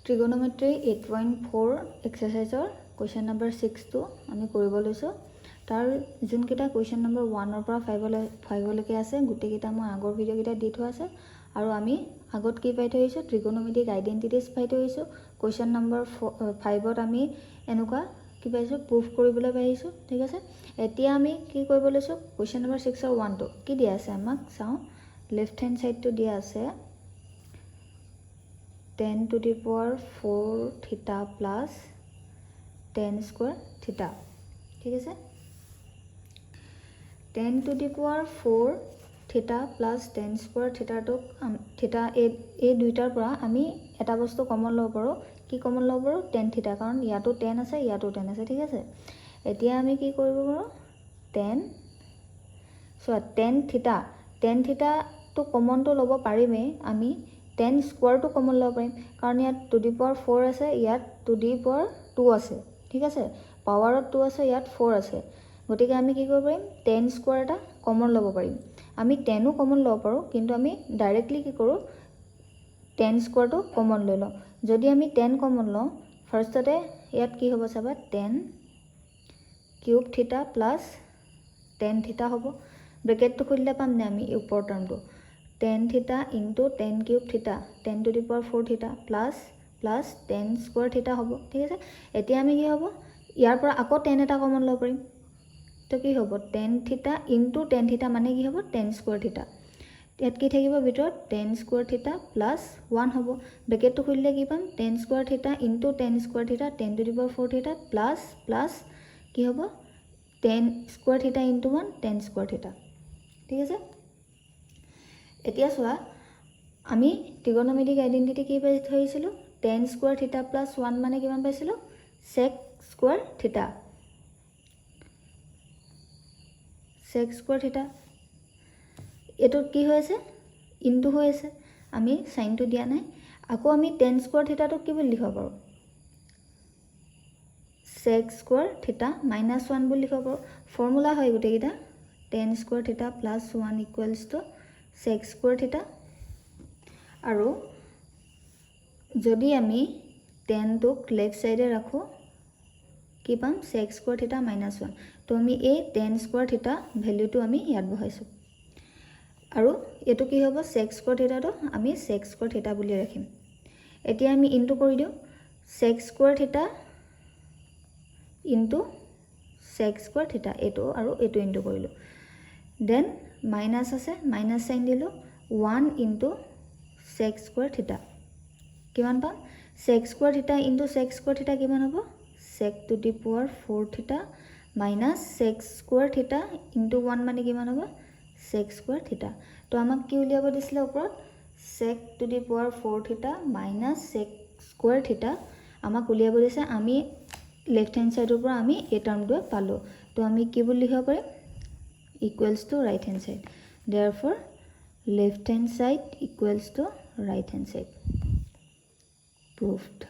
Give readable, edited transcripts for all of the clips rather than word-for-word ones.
Trigonometry 8.4 exerciseৰ question number 6 টো আমি কৰিব লৈছো তাৰ যোন কিটা question number 1 ৰ পৰা 5 লৈকে আছে গুটেই কিটা মই আগৰ ভিডিও কিটা দি থোৱা আছে আৰু আমি আগত কি পাই থৈছো trigonometric identities পাই থৈছো question number 5 ত আমি এনেকুৱা কি পাইছো proof কৰিবলৈ পাইছো ঠিক আছে এতিয়া আমি কি কৰিব লৈছো question number 6 ৰ 1 টো কি দিয়া আছে আমাক চাও left hand side টো দিয়া আছে 10 to the power 4 theta plus 10 square theta ठीक है 10 to the power 4 theta plus 10 square theta तो theta ए दुइटार পৰা আমি এটা বস্তু কমন লব পাৰো কি কমন লব পাৰো 10 theta কাৰণ ইয়াটো 10 আছে ইয়াটো 10 আছে ঠিক আছে এতিয়া আমি কি কৰিব পাৰো 10 সো 10 theta তো কমন তো লব পাৰিমে আমি 10 স্কয়াৰ তো কমন লব পাৰিম কাৰণ ইয়াত টু দি পাৱাৰ 4 আছে ইয়াত টু দি পাৱাৰ 2 আছে ঠিক আছে পাৱাৰত 2 আছে ইয়াত 4 আছে গতিকে আমি কি কৰিব পাৰিম 10 স্কয়াৰ এটা কমন লব পাৰিম আমি 10 ও কমন লব পাৰো কিন্তু আমি ডাইৰেক্টলি কি কৰো 10 স্কয়াৰ তো কমন লৈ লওঁ যদি আমি 10 কমন লওঁ ফাৰ্ষ্টতে ইয়াত কি হ'ব চাবা 10 কিউব থিটা প্লাস 10 থিটা হ'ব ব্ৰেকেটটো খুলিলে পাম নে আমি ওপৰ টাৰ্মটো 10 theta into 10 cube theta 10 to the power 4 theta plus 10 square theta হ'ব ঠিক আছে এতিয়া আমি কি হ'ব ইয়াৰ পৰা আকৌ 10 এটা কমন লব পাৰিম তো কি হ'ব 10 theta into 10 theta মানে কি হ'ব 10 square theta ইয়াত কি থাকিব ভিতৰত 10 square theta plus 1 হ'ব ব্ৰেকেটটো খুলিলে কি পাম 10 square theta into 10 square theta 10 to the power 4 theta plus কি হ'ব 10 square theta into 1 10 square theta ঠিক আছে এতিয়া সোয়া আমি trigonometric identity কি পাই থৈছিলো 10 square theta plus 1 মানে কিমান পাইছিলো sec square theta এটো কি হৈ আছে ইনটু হৈ আছে আমি সাইন টো দিয়া নাই আকৌ আমি 10 square theta টো কি বুলি লিখিব পাৰো sec square theta minus 1 বুলি লিখিব পাৰো ফৰ্মুলা হয় গুটেই কিটা 10 square theta plus 1 equals to sec square theta আৰু যদি আমি 10 টোক লেফট সাইডে ৰাখো কি পাম sec square theta minus 1 তো আমি এই 10 square theta ভ্যালুটো আমি ইয়াত বহাইছো আৰু এটো কি হ'ব sec square theta তো আমি sec square theta বুলি ৰাখিম এতিয়া আমি ইনটু কৰি দিও sec square theta into sec square theta এটো আৰু এটো ইনটু কৰিলো দেন মাইনাস আছে মাইনাস সাইন দিলো 1 into sec square theta কিমান পাম sec square theta into sec square theta কিমান হ'ব sec to the power 4 theta minus sec square theta into 1 মানে কিমান হ'ব sec square theta তো আমাক কি উলিয়াব দিছিলে ওপৰত sec to the power 4 theta minus sec square theta আমাক উলিয়াব দিছে আমি লেফট হ্যান্ড সাইডৰ পৰা আমি এই টাৰ্মটো পালো তো আমি কি বুলি লিখিব পাৰিম equals to right hand side therefore left hand side equals to right hand side proved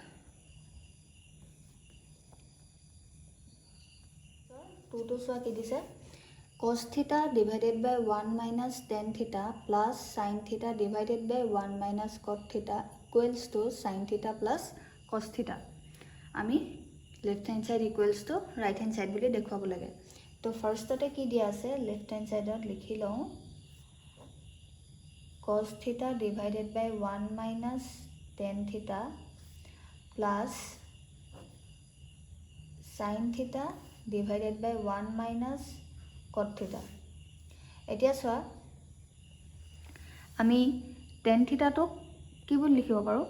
so 2 to so ki dise cos theta divided by 1 minus tan theta plus sin theta divided by 1 minus cot theta equals to sin theta plus cos theta ami left hand side equals to right hand side বুলি দেখুৱাব লাগে तो फर्स्टते की दिया আছে left hand साइडत लिखि लও cos theta divided by 1 minus tan theta plus sin theta divided by 1 minus cot theta এতিয়া সোয়া আমি tan theta তো কি বুলি লিখিব পাৰো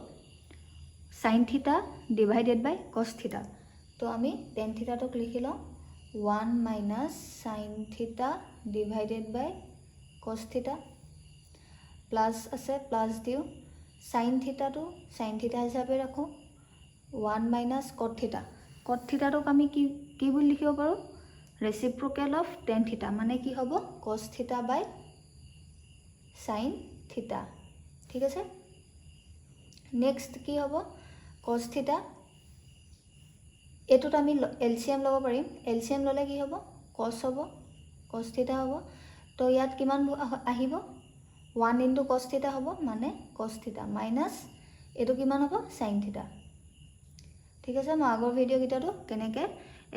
sin theta divided by cos theta তো আমি tan theta তো লিখি লও 1 minus sin theta divided by cos theta plus আছে plus দিও sin theta to sin theta হিচাপে ৰাখো 1 minus cot theta তো আমি কি বুলি লিখিব পাৰো reciprocal of tan theta মানে কি হ'ব cos theta by sin theta ঠিক আছে নেক্সট কি হ'ব cos theta এটোত আমি এলসিএম লব পাৰিম এলসিএম ললে কি হ'ব cos হ'ব cos theta হ'ব তো ইয়াত কিমান আহিব 1 into cos theta হ'ব মানে cos theta minus এটো কিমান হ'ব sin theta ঠিক আছে, মই আগৰ ভিডিঅ' কেইটাতো কেনেকৈ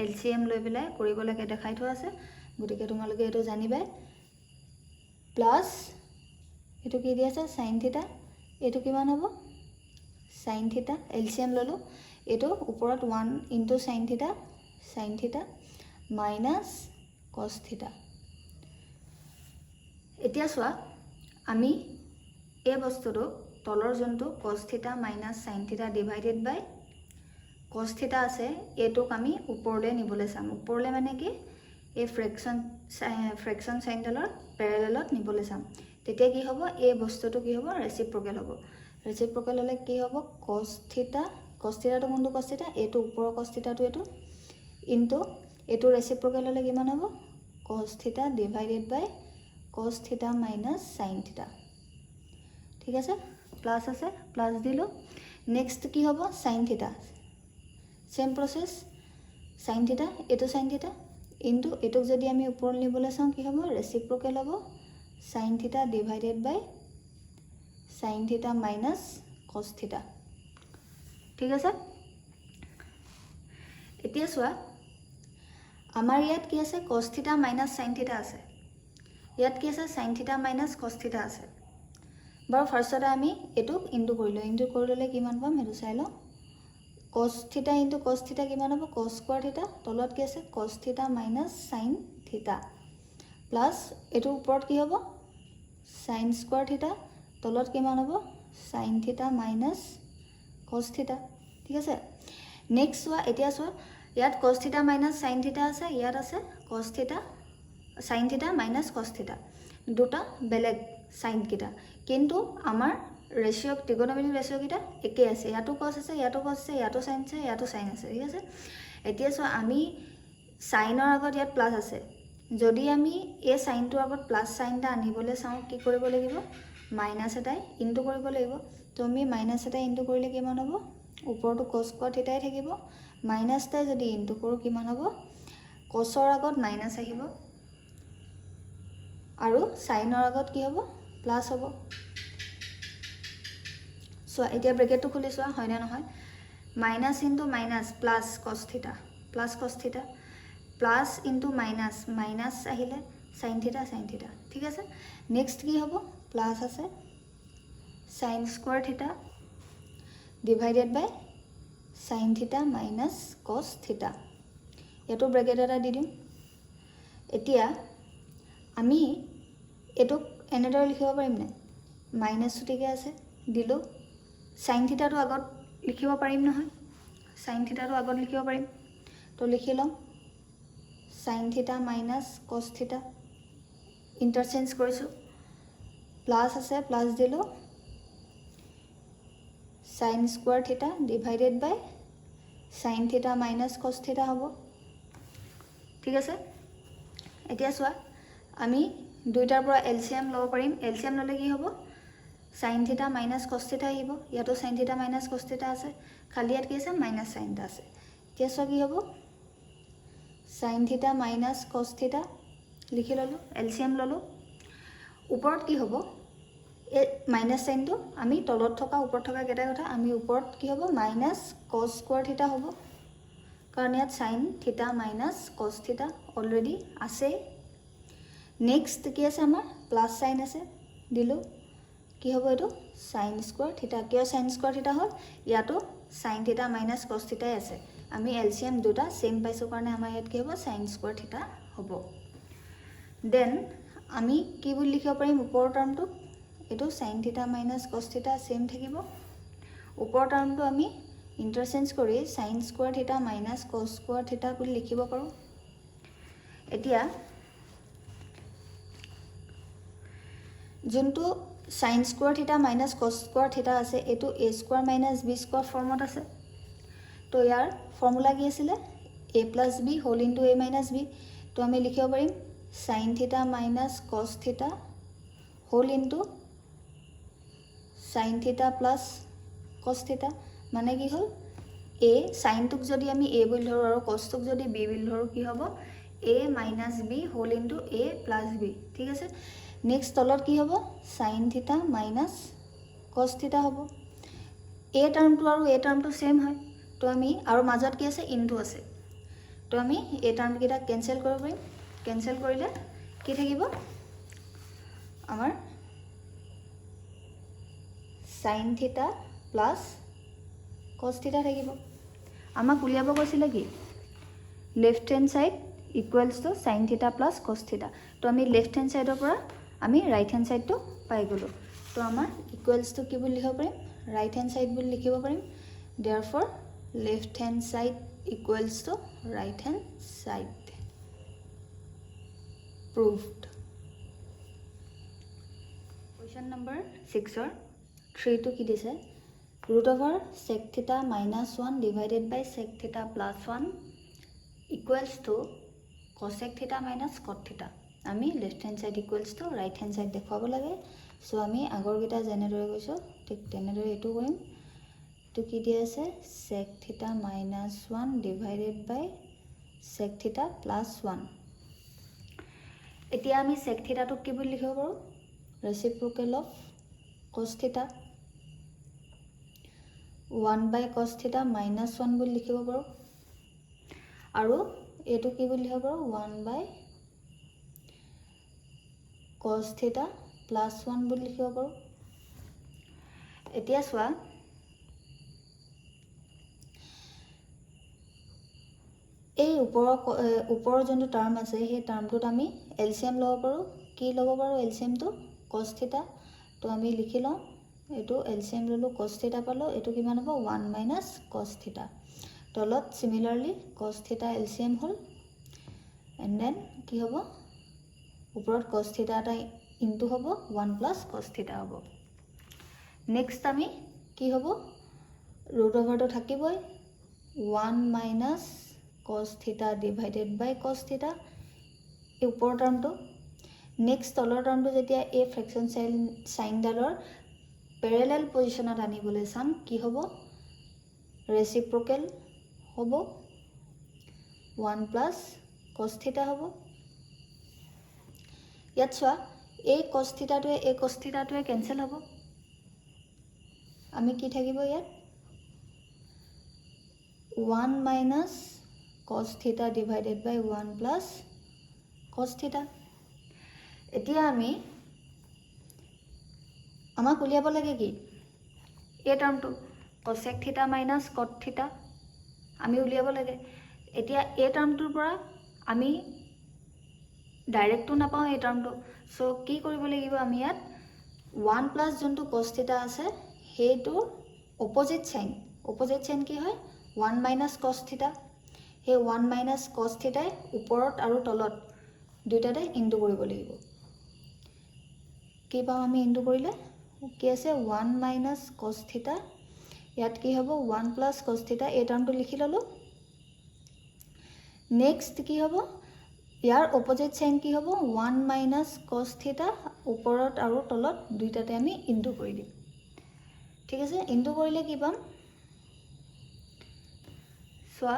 LCM লৈ পেলাই কৰিব লাগে দেখাই থোৱা আছে, গতিকে তোমালোকে এইটো জানিবাই। প্লাছ এইটো কি দি আছে সাইন থিটা, এইটো কিমান হ'ব সাইন থিটা, LCM ল'লোঁ, এইটো ওপৰত 1 into sine theta minus cos থিটা। এতিয়া চোৱা আমি এই বস্তুটো তলৰ যোনটো cos theta minus sine theta divided by cos theta আছে এইটোক আমি ওপৰলৈ নিবলৈ চাম। ওপৰলৈ মানে কি এই ফ্ৰেকশ্যন সাইনডালৰ পেৰেলেলত নিবলৈ চাম। তেতিয়া কি হ'ব এই বস্তুটো কি হ'ব ৰেচিপ্ৰকেল হ'ব। ৰেচিপ্ৰকেল হ'লে কি হ'ব কস থিটাটো কোনটো কস থিটা, এইটো ওপৰৰ কস থিটাটো এইটো ইনটু এইটো ৰেচিপ্ৰকেল হ'লে কিমান হ'ব cos theta divided by cos theta minus sine theta. ঠিক আছে, প্লাছ আছে, প্লাছ দিলোঁ। নেক্সট কি হ'ব সাইন থিটা, সেম প্ৰচেছ সাইন থিটা, এইটো সাইন থিটা ইনটু এইটোক যদি আমি ওপৰত নিবলৈ চাওঁ কি হ'ব ৰেচিপ্ৰকেল হ'ব sine theta divided by sine theta minus cos theta. ঠিক আছে, এতিয়া চোৱা আমাৰ ইয়াত কি আছে কস থিটা মাইনাছ সাইন থিটা আছে, ইয়াত কি আছে sign theta minus cos theta আছে। বাৰু ফাৰ্ষ্টতে আমি এইটোক ইনটু কৰিলোঁ, ইনটু কৰি ল'লে কিমান পাম সেইটো চাই লওঁ। Cos theta into cos theta কিমান হ'ব কস স্কোৱাৰ থিটা, তলত কি আছে কস theta minus sine theta plus এইটো ওপৰত কি হ'ব সাইন স্কোৱাৰ থিটা, তলত কিমান হ'ব sine theta minus cos theta. ঠিক আছে, নেক্সট চোৱা এতিয়া চোৱা ইয়াত কস থিটা মাইনাছ সাইন থিটা আছে, ইয়াত আছে cos theta sine theta minus cos থিটা, দুটা বেলেগ সাইনকেইটা, কিন্তু আমাৰ ৰেচিঅ' ত্ৰিগোণমিতিক ৰেচিঅ'কেইটা একেই আছে। ইয়াতো কস আছে, ইয়াতো কস আছে, ইয়াতো সাইন আছে, ইয়াতো সাইন আছে। ঠিক আছে, এতিয়া চোৱা আমি সাইনৰ আগত ইয়াত প্লাছ আছে, যদি আমি এই সাইনটোৰ আগত প্লাছ সাইন এটা আনিবলৈ চাওঁ কি কৰিব লাগিব মাইনাছ এটাই ইনটু কৰিব লাগিব। তো আমি মাইনাছ এটা ইনটু কৰিলে কিমান হ'ব ওপৰতো কস স্কোৱাৰ থিটাই থাকিব, মাইনাছ এটাই যদি ইনটু কৰোঁ কিমান হ'ব কছৰ আগত মাইনাছ আহিব আৰু সাইনৰ আগত কি হ'ব প্লাছ হ'ব। চোৱা এতিয়া ব্ৰেকেটটো খুলি চোৱা হয়নে নহয়, minus into minus plus cos theta plus into minus minus আহিলে সাইন থিটা। ঠিক আছে, নেক্সট কি হ'ব প্লাছ আছে sine square theta divided by sine theta minus cos theta, এইটো ব্ৰেকেট এটা দি দিম। এতিয়া আমি এইটোক এনেদৰে লিখিব পাৰিম নাই, মাইনাছটো ঠিকে আছে দিলোঁ, সাইন থিটাটো আগত লিখিব পাৰিম নহয়, সাইন থিটাটো আগত লিখিব পাৰিম, তো লিখি ল'ম সাইন থিটা মাইনাছ কস থিটা ইণ্টাৰচেঞ্জ কৰিছোঁ, প্লাছ আছে প্লাছ দিলোঁ sine square theta divided by sine theta minus cos theta হ'ব। ঠিক আছে, এতিয়া চোৱা আমি দুইটাৰ পৰা LCM ল'ব পাৰিম। LCM ল'লে কি হ'ব সাইন থিটা মাইনাছ কস থিটা আহিব, ইয়াতো sign theta minus cos theta আছে, খালি ইয়াত কি আছে মাইনাছ সাইন এটা আছে। এতিয়া চোৱা কি হ'ব সাইন থিটা মাইনাছ কস থিটা লিখি ল'লোঁ, LCM ল'লোঁ। ওপৰত কি হ'ব এই মাইনাছ সাইনটো আমি তলত থকা ওপৰত থকা কেইটা কথা, আমি ওপৰত কি হ'ব মাইনাছ কস স্কোৱাৰ থিটা হ'ব, কাৰণ ইয়াত সাইন থিটা মাইনাছ কস থিটা অলৰেডি আছে। নেক্সট কি আছে আমাৰ প্লাছ সাইন আছে দিলোঁ, কি হ'ব এইটো সাইন স্কোৱাৰ থিটা, কিয় সাইন স্কোৱাৰ থিটা হ'ল ইয়াতো সাইন থিটা মাইনাছ কস থিটাই আছে, আমি LCM দুটা সেম পাইছোঁ কাৰণে আমাৰ ইয়াত কি হ'ব সাইন স্কোৱাৰ থিটা হ'ব। দেন আমি কি বুলি লিখিব পাৰিম ওপৰৰ টাৰ্মটো, এইটো সাইন থিটা মাইনাছ কস থিটা সেম থাকিব, ওপৰৰ টাৰ্মটো আমি ইণ্টাৰচেঞ্জ কৰি sine square theta minus cos square theta বুলি লিখিব পাৰোঁ। এতিয়া যোনটো sine square theta minus cos square theta আছে এইটো a square minus b square ফৰ্মত আছে। তো ইয়াৰ ফৰ্মুলা কি আছিলে a plus b whole into a minus b, তো আমি লিখিব পাৰিম sign theta minus cos theta whole into sine theta plus cos theta, মানে কি হ'ল a সাইনটোক যদি আমি a বুলি ধৰোঁ আৰু কসটোক যদি b বুলি ধৰোঁ কি হ'ব a minus b whole into a plus b। ঠিক আছে, নেক্সট তলত কি হ'ব sine theta minus cos theta হ'ব, a টাৰ্মটো আৰু a টাৰ্মটো সেম হয়, তো আমি আৰু মাজত কি আছে ইনটু আছে তো আমি এই টাৰ্মকেইটা কেনসেল কৰিব পাৰিম কেনসেল কৰিলে কি থাকিব আমাৰ sin থিটা প্লাস cos থিটা থাকিব আমাক উলিয়াব কৈছিলে কি left hand side equals to sin থিটা প্লাস cos থিটা তো আমি লেফট হ্যান্ড সাইডৰ পৰা আমি ৰাইট হ্যান্ড সাইডটো পাই গলো তো আমাৰ ইকুয়ালস টু কি বুলি লিখিব পাৰিম ৰাইট হ্যান্ড সাইড বুলি লিখিব পাৰিম therefore left hand side equals to right hand side proved question number 6 or 3 to ki dise root over sec theta minus 1 divided by sec theta plus 1 equals to cosec theta minus cot theta ami left hand side equals to right hand side dekhabo lage so ami agor gita jenedore goiso thik tenedore etu korim to ki dia ase sec theta minus 1 divided by sec theta plus 1 etia ami sec theta to ki boli likhibo paru reciprocal of cos theta 1 by cos theta minus 1 boli likhibo paru aru etu ki boli likhibo paru 1 by cos theta plus 1 boli likhibo paru etia soa এই ওপৰৰ যোনটো term আছে সেই টাৰ্মটোত আমি LCM ল'ব পাৰো কি ল'ব পাৰো এলসিএম টো cos থিটা তো আমি লিখি লওঁ এটো এলসিএম ললো cos থিটা পালো এটো কিমান হ'ব 1 - cos থিটা তলত সিমিলাৰলি cos থিটা এলসিএম হ'ল এন্ড দেন কি হ'ব ওপৰত cos থিটা এটা ইনটু হ'ব 1 + cos থিটা হ'ব নেক্সট আমি কি হ'ব ৰুট ওভাৰটো থাকিবই 1 - cos theta divided by cos theta এই উপৰ টাৰ্মটো নেক্সট তলৰ টাৰ্মটো যেতিয়া এই ফ্ৰেকশন সাইন ডালৰ প্যাৰালাল পজিশনত আনিবলৈ চাম কি হ'ব ৰেচিপ্ৰকেল হ'ব 1 + cos theta হ'ব ইয়াত চোৱা এই cos theta টোৱে এই cos theta টোৱে কেনসেল হ'ব আমি কি থাকিব ইয়াত 1 - cos theta divided by 1 plus cos theta etia ami amak uliabo lage ki ei term to cosec theta minus cot theta ami uliabo lage etia ei term tur pora ami direct to napao ei term to so ki koribo lagibo ami yat 1 plus jonto cos theta ase heitu opposite sign ki hoy 1 - cos theta hey 1 - cos theta ওপৰত আৰু তলত দুইটাতে into কৰিব লাগিব কি পাম আমি into কৰিলে কি আছে 1 - cos theta ইয়াত কি হ'ব 1 + cos theta এই টাৰ্মটো লিখি ললো নেক্সট কি হ'ব ইয়াৰ অপোজিট সাইন কি হ'ব 1 - cos theta ওপৰত আৰু তলত দুইটাতে আমি ইনটু কৰি দিম ঠিক আছে ইনটু কৰিলে কি পাম সোয়া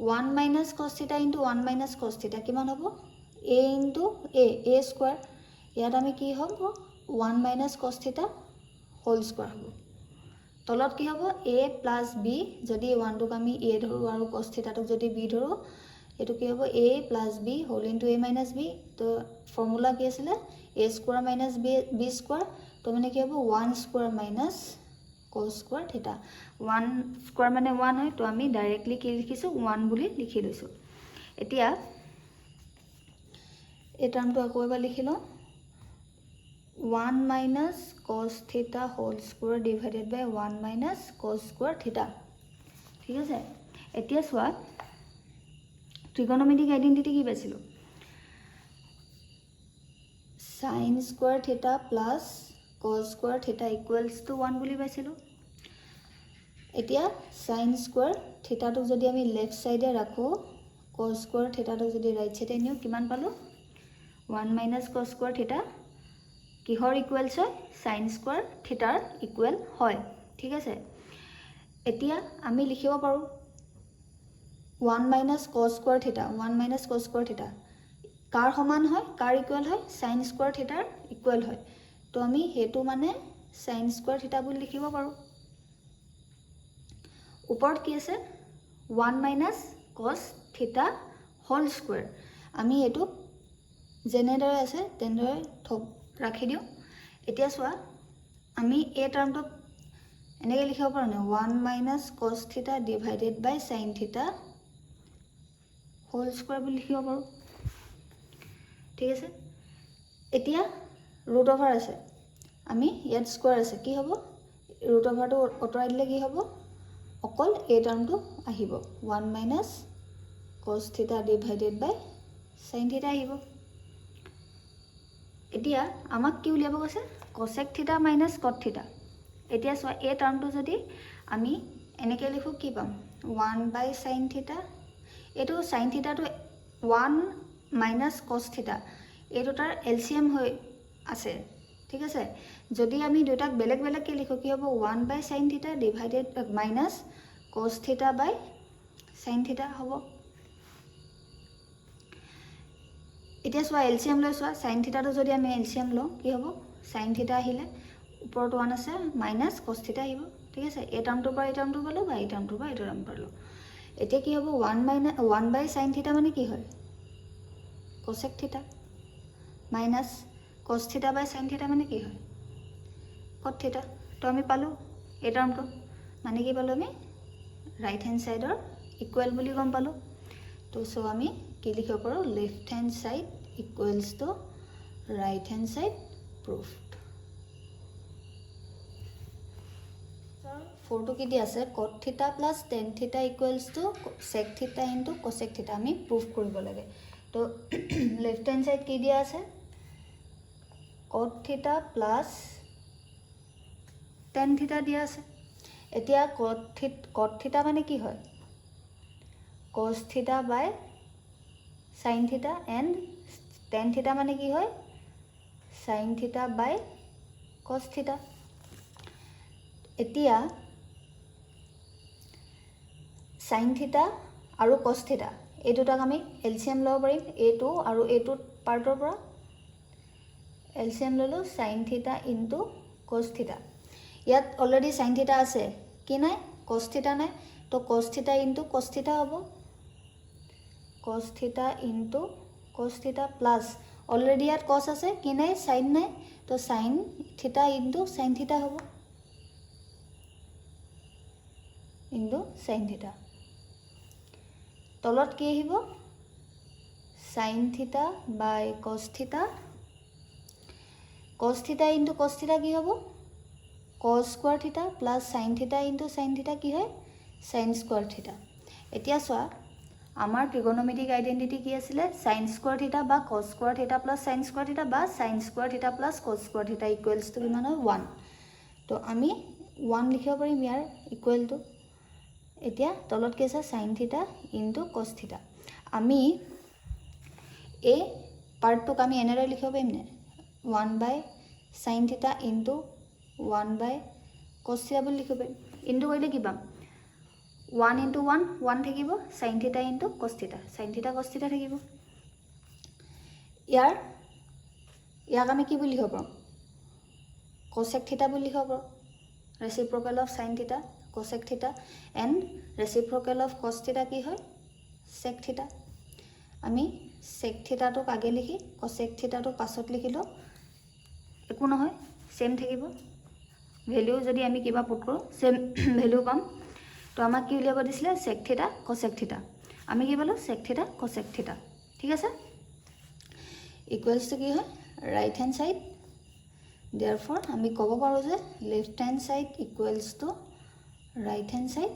1 - cos theta into 1 - cos theta কিমান হ'ব a into a square ইয়াত আমি কি হ'ব 1 - cos theta whole square হ'ব তলত কি হ'ব a plus b যদি 1 টোক আমি a ধৰো আৰু cos theta টোক যদি b ধৰো এটো কি হ'ব a plus b whole into a minus b তো ফৰ্মুলা কি আছিল a square minus b square তো মানে কি হ'ব 1 square minus cos square theta 1 square মানে 1 হয় তো আমি ডাইৰেক্টলি কি লিখিছো 1 বুলি লিখি লৈছো এতিয়া এই টাৰ্মটো আকৌ এবাৰ লিখিলো 1 - cos theta whole square divided by 1 - cos square theta ঠিক আছে এতিয়া সোয়া trigonometric identity কি পাইছিলো sin square theta plus cos square theta equals to 1 বুলি পাইছিলো এতিয়া sin square theta টোক যদি আমি লেফট সাইডে ৰাখো cos square theta টোক যদি ৰাইট সাইডে নিও কিমান পালো 1 - cos square theta কিহৰ ইকুৱেলছ হয় sin square theta ইকুৱেল হয় ঠিক আছে এতিয়া আমি লিখিব পাৰো 1 - cos square theta 1 - cos square theta কাৰ সমান হয় কাৰ ইকুৱেল হয় sin square theta ইকুৱেল হয় তো আমি হেতু মানে sin square theta বুলি লিখিব পাৰো ওপৰত কি আছে 1 মাইনাছ কছ থিটা হোল স্কুৱেৰ আমি এইটো যেনেদৰে আছে তেনেদৰে ৰাখি দিওঁ এতিয়া চোৱা আমি এই টাৰ্মটো এনেকৈ লিখিব পাৰোঁ নে 1 minus cos theta divided by sine theta whole square বুলি লিখিব পাৰোঁ ঠিক আছে এতিয়া ৰুট অভাৰ আছে আমি ইয়াত স্কুৱেৰ আছে কি হ'ব ৰুট অভাৰটো অঁতৰাই দিলে কি হ'ব অকল এই টাৰ্মটো আহিব 1 minus cos theta divided by sine থিটা আহিব এতিয়া আমাক কি উলিয়াব কৈছে কসেক থিটা মাইনাছ কট থিটা এতিয়া চোৱা এই টাৰ্মটো যদি আমি এনেকৈ লিখোঁ কি পাম 1 বাই সাইন থিটা এইটো সাইন থিটাটো 1 মাইনাছ কছ থিটা এইটো তাৰ এলচিএম হৈ আছে ঠিক আছে যদি আমি দুটাক বেলেগ বেলেগকৈ লিখোঁ কি হ'ব 1 by sine theta divided minus cos theta by sine থিটা হ'ব এতিয়া চোৱা এলচিএম লৈ চোৱা সাইন থিটাটো যদি আমি এলচিএম লওঁ কি হ'ব সাইন থিটা আহিলে ওপৰত 1 আছে মাইনাছ কছ থিটা আহিব ঠিক আছে এই টাৰ্মটোৰ পৰা এই টাৰ্মটো পালোঁ বা এই টাৰ্মটোৰ পৰা এইটো টাৰ্ম পালোঁ এতিয়া কি হ'ব 1 বাই সাইন থিটা মানে কি হয় কসেক থিটা minus cos theta by sine থিটা মানে কি হয় কট থিটা তো আমি পালোঁ এই টাৰ্মটো মানে কি পালোঁ আমি ৰাইট হেণ্ড ছাইডৰ ইকুৱেল বুলি গম পালোঁ তো চ' আমি কি লিখিব পাৰোঁ left hand side equals to right hand side proved 4টো কি দি আছে cot theta plus tan theta equals to sec theta into cosec থিটা আমি প্ৰুফ কৰিব লাগে তো লেফ্ট হেণ্ড ছাইড কি দিয়া আছে কট থিটা প্লাছ টেন থিটা দিয়া আছে এতিয়া কট থিটা মানে কি হয় cos theta by sine theta and tan theta মানে কি হয় সাইন থিটা বাই কস থিটা এতিয়া সাইন থিটা আৰু কস থিটা এই দুটাক আমি এলচিএম ল'ব পাৰিম এইটো আৰু এইটো পাৰ্টৰ পৰা এলচিএম ল'লোঁ sine theta into cos theta ইয়াত অলৰেডি সাইন থিটা আছে কি নাই কস থিটা নাই তো কস থিটা ইনটু কস থিটা হ'ব কস থিটা ইনটু কস থিটা প্লাছ অলৰেডি ইয়াত কস আছে কি নাই সাইন নাই তো সাইন থিটা ইনটু সাইন থিটা হ'ব ইনটু সাইন থিটা তলত কি আহিব সাইন থিটা বাই কস থিটা ইনটু কস থিটা কি হ'ব কস স্কোৱাৰ থিটা প্লাছ সাইন থিটা ইনটু সাইন থিটা কি হয় সাইন স্কোৱাৰ থিটা এতিয়া চোৱা আমাৰ ট্ৰিগোনোমেট্ৰিক আইডেন্টিটি কি আছিলে সাইন স্কোৱাৰ থিটা বা কস স্কোৱাৰ থিটা প্লাছ সাইন স্কোৱাৰ থিটা বা সাইন স্কোৱাৰ থিটা প্লাছ কস স্কোৱাৰ থিটা ইকুৱেলছ টু কিমান হয় 1 তো আমি 1 লিখিব পাৰিম ইয়াৰ ইকুৱেলটো এতিয়া তলত কি আছে sine theta into cos theta আমি এই পাৰ্টটোক আমি এনেদৰে লিখিব পাৰিম নে 1 বাই সাইন থিটা ইনটু 1 বাই কস থিটা বুলি লিখিব পাৰিম ইনটু কৰিলে কি পাম 1 ইনটু 1 থাকিব sine theta into cos theta sine theta cos theta থাকিব ইয়াক আমি কি বুলি লিখিব পাৰোঁ কসেক থিটা বুলি লিখিব পাৰোঁ ৰেচিপ্ৰকেল অফ সাইন থিটা কসেক থিটা এণ্ড ৰেচিপ্ৰকেল অফ কস থিটা কি হয় সেক থিটা আমি সেক থিটাটোক আগে লিখি কসেক থিটাটোক পাছত লিখিলোঁ একো নহয় সেম থাকিব ভেলিউ যদি আমি কিবা পুট কৰোঁ সেম ভেলিউ পাম তো আমাক কি উলিয়াব দিছিলে সেক থিটা কসেক থিটা আমি কি পালোঁ সেক থিটা কসেক থিটা ঠিক আছে ইকুৱেলছ টু কি হয় ৰাইট হেণ্ড ছাইড দেয়াৰফৰ আমি ক'ব পাৰোঁ যে left hand side equals to right hand side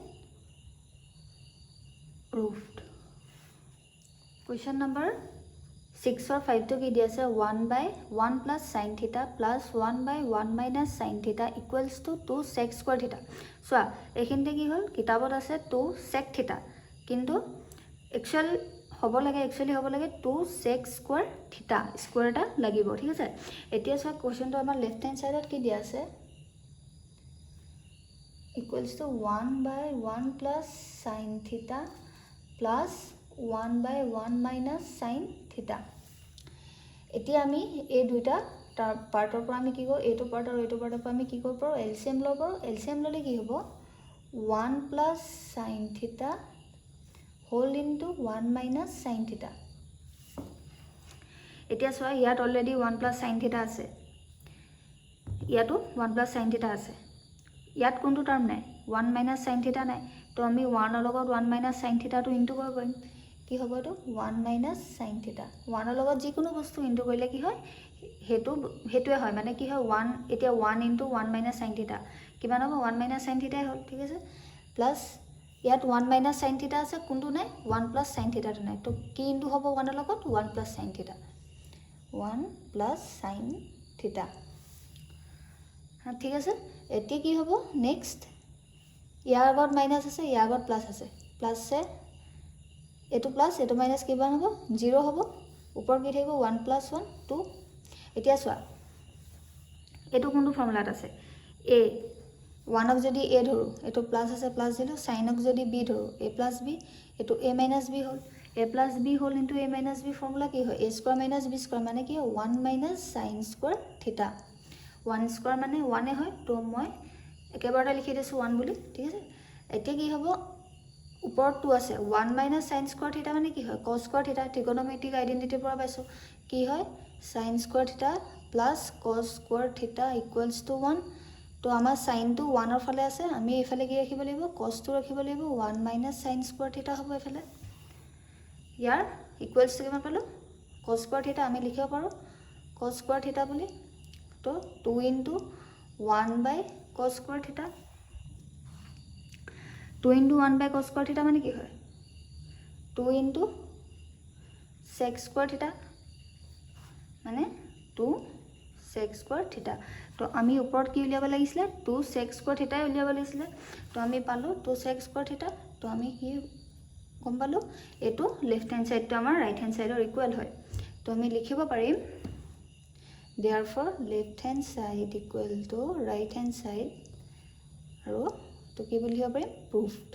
proved question number 6 or 5 কি দিয়া আছে 1 by 1 plus sine theta plus 1 by 1 minus sine theta equals to 2 sec square theta চোৱা এইখিনিতে কি হ'ল কিতাপত আছে 2 সেক থিটা কিন্তু একচুৱেলি হ'ব লাগে 2 সেক স্কোৱাৰ থিটা স্কোৱাৰ এটা লাগিব ঠিক আছে এতিয়া চোৱা কুৱেশ্যনটো আমাৰ লেফ্ট হেণ্ড ছাইডত কি দিয়া আছে equals to 1 by 1 plus sine theta plus 1 by 1 minus sine theta এতিয়া আমি এই দুইটা পাৰ্টৰ পৰা আমি কি কৰোঁ এইটো পাৰ্ট আৰু এইটো পাৰ্টৰ পৰা আমি কি কৰিব পাৰোঁ এলচিএম ল'ব পাৰোঁ এলচিএম ল'লে কি হ'ব 1 plus sine theta whole into 1 minus sine theta. এতিয়া চোৱা ইয়াত অলৰেডি 1 প্লাছ সাইন থিটা আছে, ইয়াতো 1 প্লাছ সাইন থিটা আছে, ইয়াত কোনটো টাৰ্ম নাই 1 মাইনাছ সাইন থিটা নাই, তো আমি 1 লগত 1 মাইনাছ সাইন থিটাটো ইনটু কৰিব পাৰিম। কি হ'ব এইটো 1 মাইনাছ সাইন থিটা। 1 লগত যিকোনো বস্তু ইনটু কৰিলে কি হয় সেইটোৱে হয়, মানে কি হয় 1 এতিয়া 1 ইনটু 1 মাইনাছ সাইন থিটা কিমান হ'ব 1 মাইনাছ সাইন থিটাই হ'ল, ঠিক আছে। প্লাছ ইয়াত 1 মাইনাছ সাইন থিটা আছে, কোনটো নাই 1 প্লাছ সাইন থিটাটো নাই, তো কি ইনটু হ'ব 1 লগত 1 প্লাছ সাইন থিটা, 1 প্লাছ সাইন থিটা। ঠিক আছে। এতিয়া কি হ'ব নেক্সট, ইয়াৰ আগত মাইনাছ আছে ইয়াৰ আগত প্লাছ আছে, প্লাছে এইটো প্লাছ এইটো মাইনাছ কিমান হ'ব 0 হ'ব, ওপৰত কি থাকিব 1 প্লাছ 1 2। এতিয়া চোৱা এইটো কোনটো ফৰ্মুলাত আছে এ, 1ক যদি এ ধৰোঁ এইটো প্লাছ আছে প্লাছ দিলোঁ, চাইনক যদি বি ধৰোঁ এ প্লাছ বি, এইটো এ মাইনাছ বি হ'ল, এ প্লাছ বি হ'ল into a minus B formula কি হয় এ স্কোৱাৰ মাইনাছ বি স্কোৱাৰ, মানে কি হয় 1 মাইনাছ চাইন স্কোৱাৰ থিটা। 1 স্কোৱাৰ মানে 1 হয়, তো মই একেবাৰতে লিখি দিছোঁ 1 বুলি, ঠিক আছে। এতিয়া কি হ'ব ওপৰত 2 আছে, 1 মাইনাছ চাইন স্কোৱাৰ থিটা মানে কি হয় কছ স্কোৱাৰ থিটা, ট্ৰিগনমেট্ৰিক আইডেণ্টিটিৰ পৰা পাইছোঁ কি হয় চাইন স্কোৱাৰ থিটা প্লাছ কছ স্কোৱাৰ থিটা ইকুৱেলছ টু 1। তো আমাৰ চাইনটো 1ৰ ফালে আছে, আমি এইফালে কি ৰাখিব লাগিব কছটো ৰাখিব লাগিব, 1 মাইনাছ চাইন স্কোৱাৰ থিটা হ'ব এইফালে। ইয়াৰ ইকুৱেলছটো কিমান পালোঁ কছ স্কোৱাৰ থিটা, আমি লিখিব পাৰোঁ কছ স্কোৱাৰ থিটা বুলি, তো 2 ইনটু 1 বাই কছ স্কোৱাৰ থিটা। 2 ইনটু 1 বাই কছ স্কোৱাৰ থিটা মানে কি হয় 2 ইনটু চেক স্কোৱাৰ থিটা, মানে 2 চেক স্কোৱাৰ থিটা। তো আমি ওপৰত কি উলিয়াব লাগিছিলে 2 চেক স্কোৱাৰ থিটাই উলিয়াব লাগিছিলে, তো আমি পালোঁ 2 চেক স্কোৱাৰ থিটা। তো আমি কি গম পালোঁ এইটো লেফ্ট হেণ্ড ছাইডটো আমাৰ ৰাইট হেণ্ড ছাইডৰ ইকুৱেল হয়, তো আমি লিখিব পাৰিম therefore left hand side equal to right hand side, আৰু তো কি বুলি লিখিব পাৰিম proved।